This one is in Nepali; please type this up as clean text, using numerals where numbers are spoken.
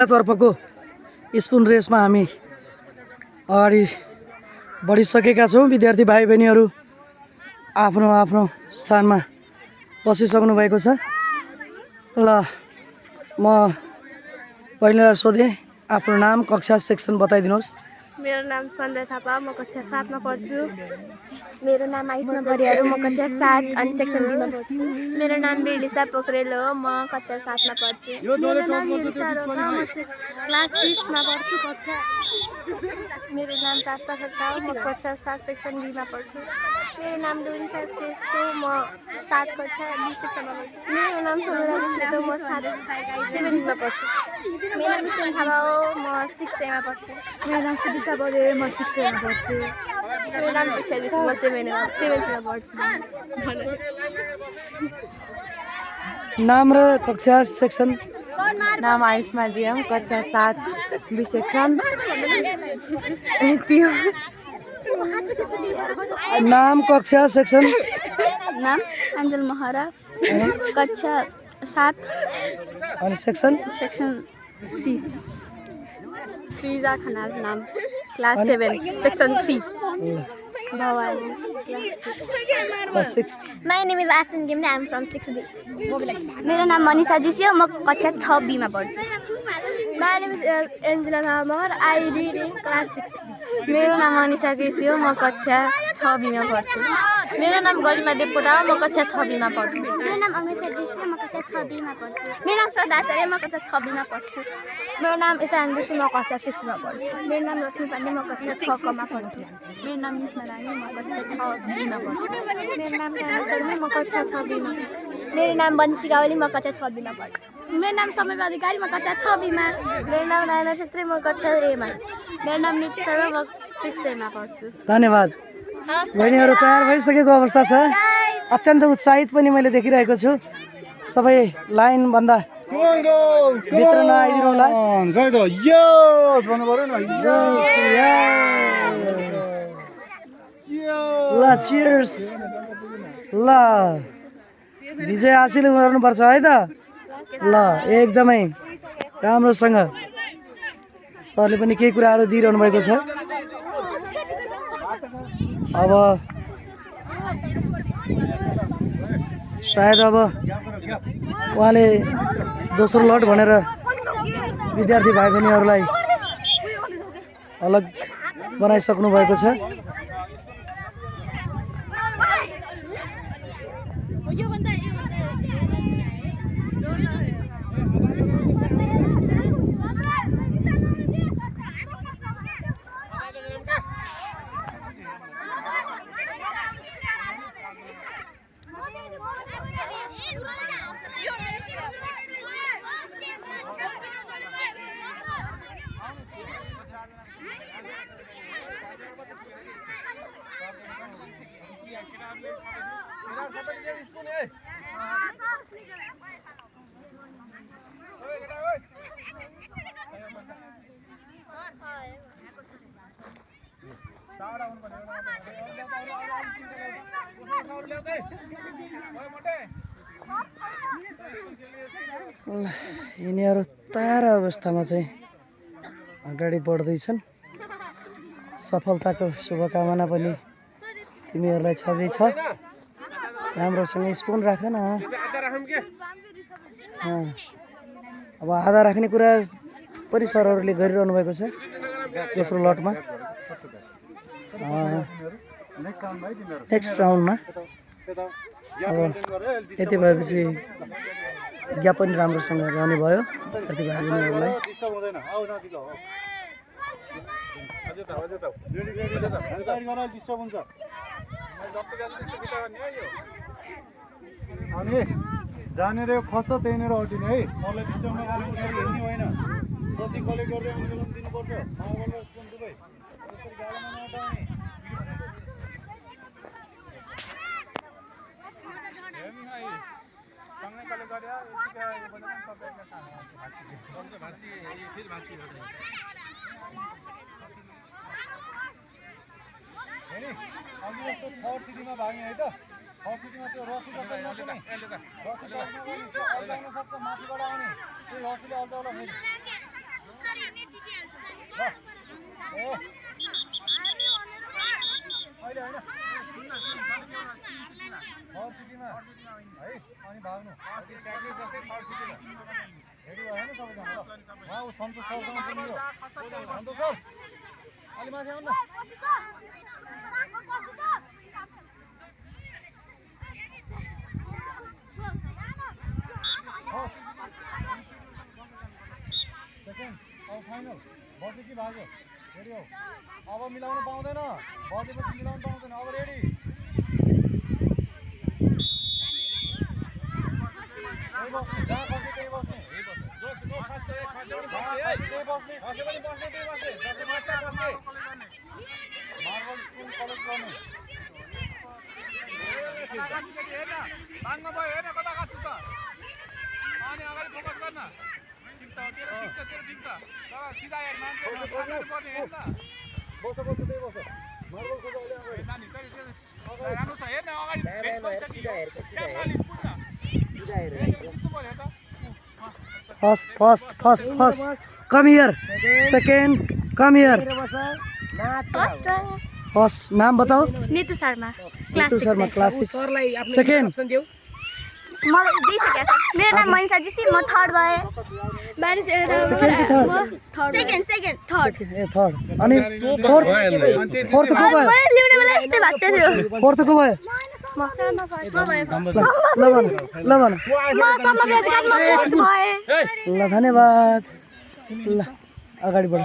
तर्फको स्पुन रेसमा हामी अगाडि बढिसकेका छौँ। विद्यार्थी भाइ बहिनीहरू आफ्नो आफ्नो स्थानमा बसिसक्नु भएको छ। ल म पहिला सोधेँ, आफ्नो नाम, कक्षा, सेक्सन बताइदिनुहोस्। मेरो नाम सन्जय थापा, म कक्षा 7 मा पढ्छु। मेरो नाम आयुष्मा परियार, म कक्षा 7 अनि सेक्सन B मा पढ्छु। मेरो नाम रिलिसा पोखरेल हो, म कक्षा 7 मा पढ्छु। मेरो नाम युरिसा रोका, म क्लास 6 मा पढ्छु कक्षा। मेरो नाम तासा खड्का, म कक्षा 7 सेक्सन B मा पढ्छु। मेरो नाम लुरिसा श्रेष्ठ, म 7 कक्षा B सेक्सनमा पढ्छु। मेरो नाम समीरा विष्णु, म 7 मा पढ्छु। मेरो नाम मिसन थापा हो, म 6A मा पढ्छु। मेरो नाम सुदिसा बले, म 6A मा पढ्छु। मेरो नाम दिक्षा दिस, म 7A मा पढ्छु। नाम र कक्षा, सेक्सन। नाम आयुष्मा जिएम, कक्षा 7 B सेक्सन। नाम, कक्षा, सेक्सन। नाम अञ्जल महरा, कक्षा 7 अनि सेक्सन। Section C। फ्रिजा खनाल, नाम class 7 section C। Bhawani class 6। My name is Asin Gimne, I am from 6B. मेरो नाम मनिषा जीसी हो, म कक्षा 6B मा पढ्छु। My name is Angela Thamar, I read in class 6. मेरो नाम मनिषा केसी हो, म कक्षा 6B मा पढ्छु। मेरो नाम गरिमा देवकोटा हो, म कक्षा 6B मा पढ्छु। मेरो नाम अमेशा जीसी हो, म कक्षा 6B मा पढ्छु। मेरो नाम श्रद्धा आचार्य, म कक्षा 6B मा पढ्छु। मेरो नाम ईशान जोशी, म कक्षा 6 मा पढ्छु। मेरो नाम रश्मि पाण्डे, म कक्षा 6 मा पढ्छु। मेरो नाम निस्मा रानी, म कक्षा 6B मा पढ्छु। मेरो नाम काना शर्मा, म कक्षा 6B मा पढ्छु। मेरो नाम बन्सी गावली, म कक्षा 6B मा पढ्छु। मेरो नाम समय अधिकारी, म कक्षा 6B मा। मेरो नाम राना छेत्री, म कक्षा A मा। मेरो नाम निति शर्मा, म 6A मा पढ्छु। धन्यवाद। बहिनीहरू तयार भइसकेको अवस्था छ। अत्यन्त उत्साहित पनि मैले देखिरहेको छु। सबै लाइनभन्दा भित्र नआइदिनु होला। ल चियर्स। ल विजय हासिल गर्नुपर्छ है त। ल एकदमै राम्रोसँग सरले पनि केही कुराहरू दिइरहनु भएको छ। अब सायद अब उहाँले दोस्रो लट भनेर विद्यार्थी भाइ बहिनीहरूलाई अलग बनाइसक्नु भएको छ। यिनीहरू तयार अवस्थामा चाहिँ अगाडि बढ्दैछन्। सफलताको शुभकामना पनि तिमीहरूलाई छँदैछ। राम्रोसँग स्पुन राख न। अब आधा राख्ने कुरा पनि सरहरूले गरिरहनु भएको छ दोस्रो लटमा। नेक्स्ट राउन्डमा अब यति भएपछि ज्ञापन राम्रोसँग रहने भयो साथी भाइ बहिनीहरूलाई। अनि जहाँनिर खस्छ त्यहीँनिर अटिने है। मलाई डिस्टर्ब नगर्नु, हेर्ने होइन। पछि कलेक्ट गर्दै आन्दोलन दिनुपर्छ। अघि जस्तो थर्ड सिटीमा भाग्ने है त। थर्ड सिटीमा त्यो रसी बसाल्नु नि। रसी बसाल्नु सक्छ, माथिबाट आउने। त्यो रसीले अल्झाउला फेरि। सन्तोष सरसँग पनि यो सन्तोष सर अलि माथि आउनु न सेकेन्ड अब फाइनल बस्यो कि भाग्यो फेरि हो अब मिलाउन पाउँदैन बजेपछि मिलाउन पाउँदैन अब रेडी जहाँ बस्यो त्यही बस्ने मार्बल स्कुल कलेक्ट गर्ने बस्छ त्यही बस्छ मार्बल खोज first come here second come here first नाम बताओ नीतू शर्मा नीतू शर्मा क्लास 6 सेकेन्ड मलाई दिइसकेको छ मेरो नाम मनिषा जीसी म थर्ड भए सेकेन्ड कि third second third A third अनि फोर्थ को भयो मैले ल्याउने बेला यस्तै भएको थियो फोर्थ को भयो ल भन ल धन्यवाद ल अगाडि बढ